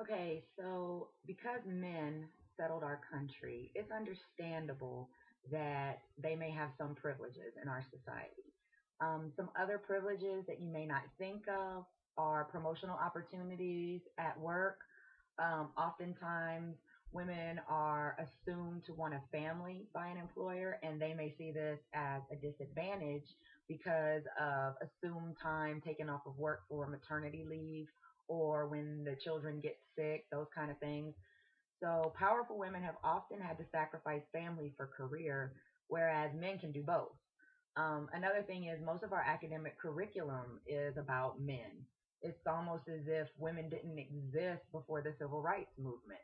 Okay, so because men settled our country, it's understandable that they may have some privileges in our society. Some other privileges that you may not think of are promotional opportunities at work. Oftentimes, women are assumed to want a family by an employer, and they may see this as a disadvantage because of assumed time taken off of work for maternity leave or when the children get sick, those kind of things. So, powerful women have often had to sacrifice family for career, whereas men can do both. Another thing is most of our academic curriculum is about men. It's almost as if women didn't exist before the civil rights movement.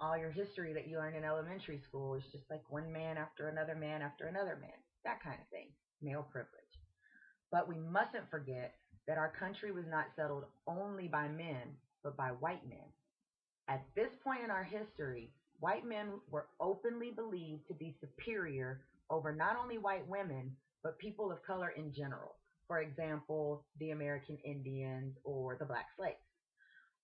All your history that you learn in elementary school is just like one man after another man after another man, that kind of thing, male privilege. But we mustn't forget that our country was not settled only by men, but by white men. At this point in our history, white men were openly believed to be superior over not only white women, but people of color in general. For example, the American Indians or the black slaves.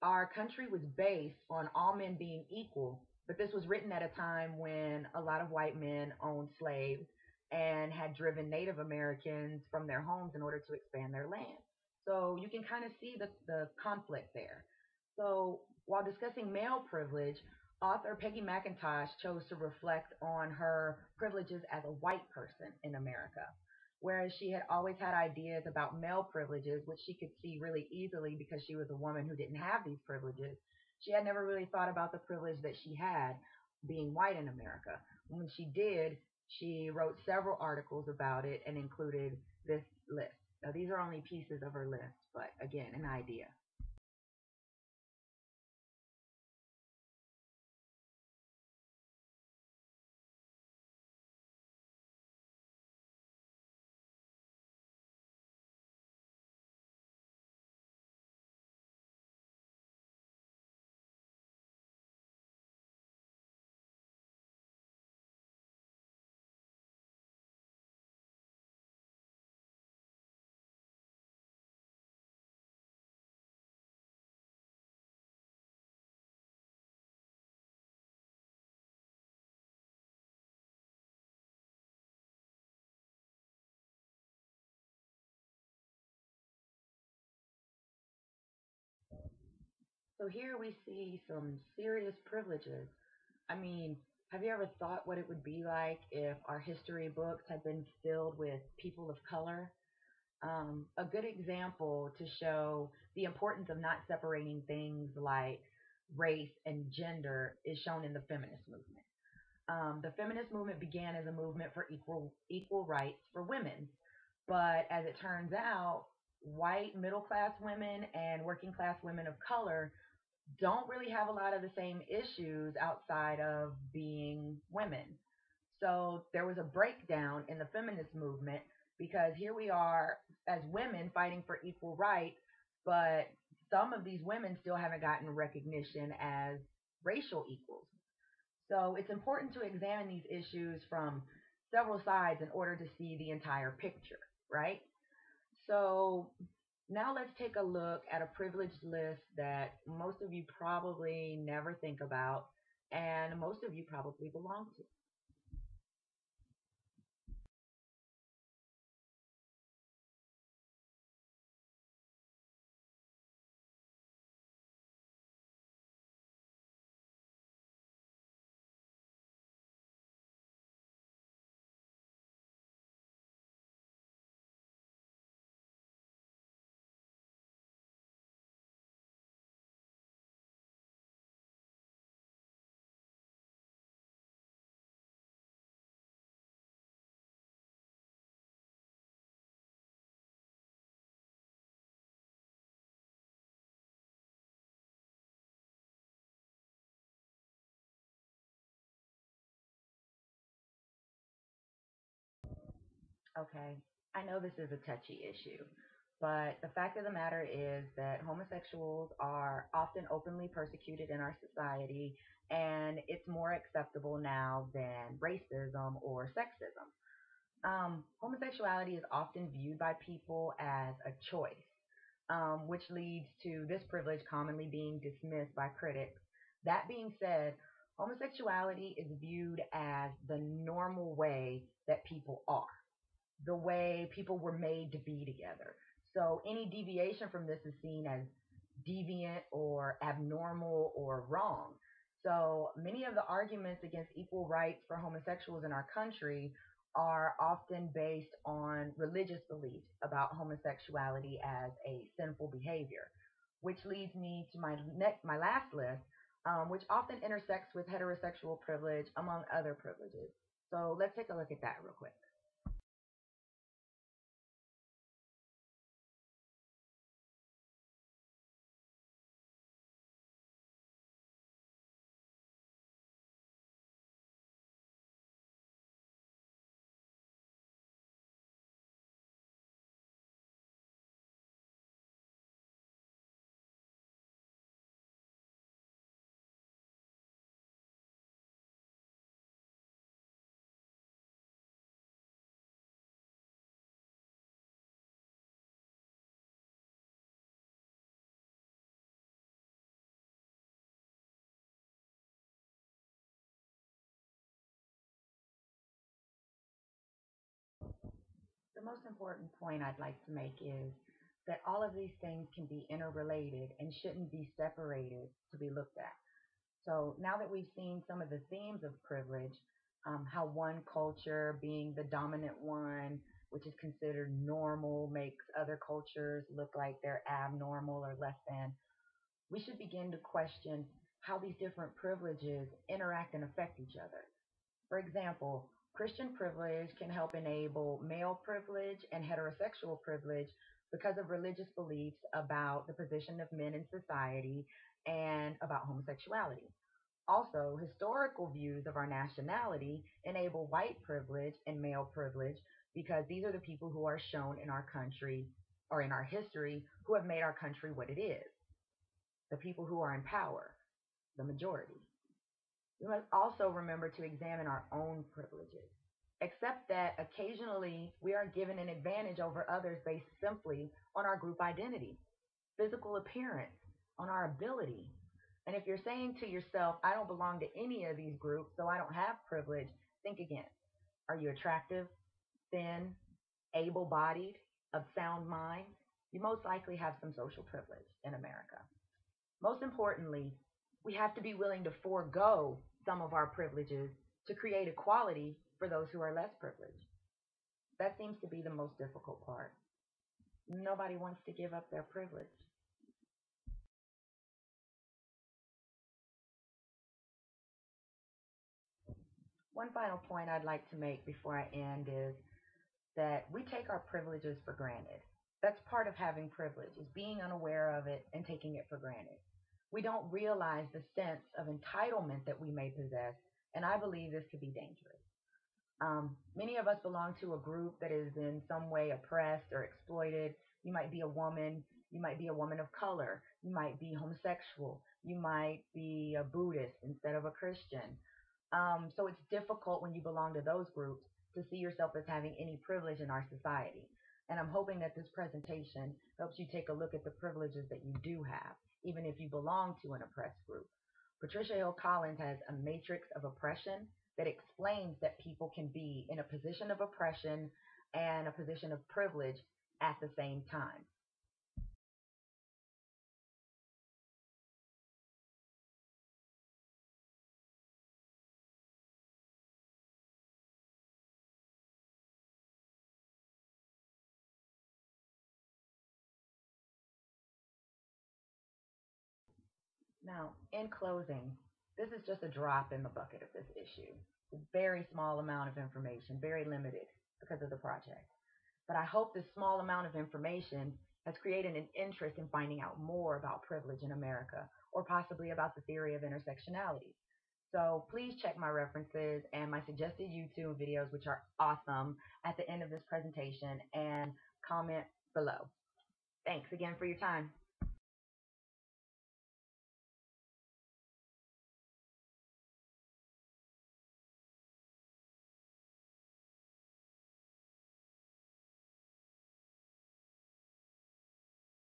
Our country was based on all men being equal, but this was written at a time when a lot of white men owned slaves and had driven Native Americans from their homes in order to expand their land. So you can kind of see the conflict there. So while discussing male privilege, author Peggy McIntosh chose to reflect on her privileges as a white person in America. Whereas she had always had ideas about male privileges, which she could see really easily because she was a woman who didn't have these privileges. She had never really thought about the privilege that she had being white in America. When she did, she wrote several articles about it and included this list. Now, these are only pieces of her list, but again, an idea. So here we see some serious privileges. I mean, have you ever thought what it would be like if our history books had been filled with people of color? A good example to show the importance of not separating things like race and gender is shown in the feminist movement. The feminist movement began as a movement for equal rights for women, but as it turns out, white middle class women and working class women of color don't really have a lot of the same issues outside of being women. So there was a breakdown in the feminist movement because here we are as women fighting for equal rights, but some of these women still haven't gotten recognition as racial equals. So it's important to examine these issues from several sides in order to see the entire picture, right? So now let's take a look at a privileged list that most of you probably never think about and most of you probably belong to. Okay, I know this is a touchy issue, but the fact of the matter is that homosexuals are often openly persecuted in our society, and it's more acceptable now than racism or sexism. Homosexuality is often viewed by people as a choice. which leads to this privilege commonly being dismissed by critics. That being said, homosexuality is viewed as the normal way that people are, the way people were made to be together. So any deviation from this is seen as deviant or abnormal or wrong. So many of the arguments against equal rights for homosexuals in our country are often based on religious beliefs about homosexuality as a sinful behavior, which leads me to my last list, which often intersects with heterosexual privilege among other privileges. So let's take a look at that real quick. The most important point I'd like to make is that all of these things can be interrelated and shouldn't be separated to be looked at. So now that we've seen some of the themes of privilege, how one culture being the dominant one, which is considered normal, makes other cultures look like they're abnormal or less than, we should begin to question how these different privileges interact and affect each other. For example, Christian privilege can help enable male privilege and heterosexual privilege because of religious beliefs about the position of men in society and about homosexuality. Also, historical views of our nationality enable white privilege and male privilege because these are the people who are shown in our country or in our history who have made our country what it is, the people who are in power, the majority. We must also remember to examine our own privileges. Accept that occasionally we are given an advantage over others based simply on our group identity, physical appearance, on our ability. And if you're saying to yourself, I don't belong to any of these groups, so I don't have privilege, think again. Are you attractive, thin, able bodied, of sound mind? You most likely have some social privilege in America. Most importantly, we have to be willing to forego some of our privileges to create equality for those who are less privileged. That seems to be the most difficult part. Nobody wants to give up their privilege. One final point I'd like to make before I end is that we take our privileges for granted. That's part of having privilege, is being unaware of it and taking it for granted. We don't realize the sense of entitlement that we may possess, and I believe this could be dangerous. Many of us belong to a group that is in some way oppressed or exploited. You might be a woman. You might be a woman of color. You might be homosexual. You might be a Buddhist instead of a Christian. So it's difficult when you belong to those groups to see yourself as having any privilege in our society. And I'm hoping that this presentation helps you take a look at the privileges that you do have, even if you belong to an oppressed group. Patricia Hill Collins has a matrix of oppression that explains that people can be in a position of oppression and a position of privilege at the same time. Now, in closing, this is just a drop in the bucket of this issue. It's a very small amount of information, very limited because of the project. But I hope this small amount of information has created an interest in finding out more about privilege in America, or possibly about the theory of intersectionality. So please check my references and my suggested YouTube videos, which are awesome, at the end of this presentation, and comment below. Thanks again for your time.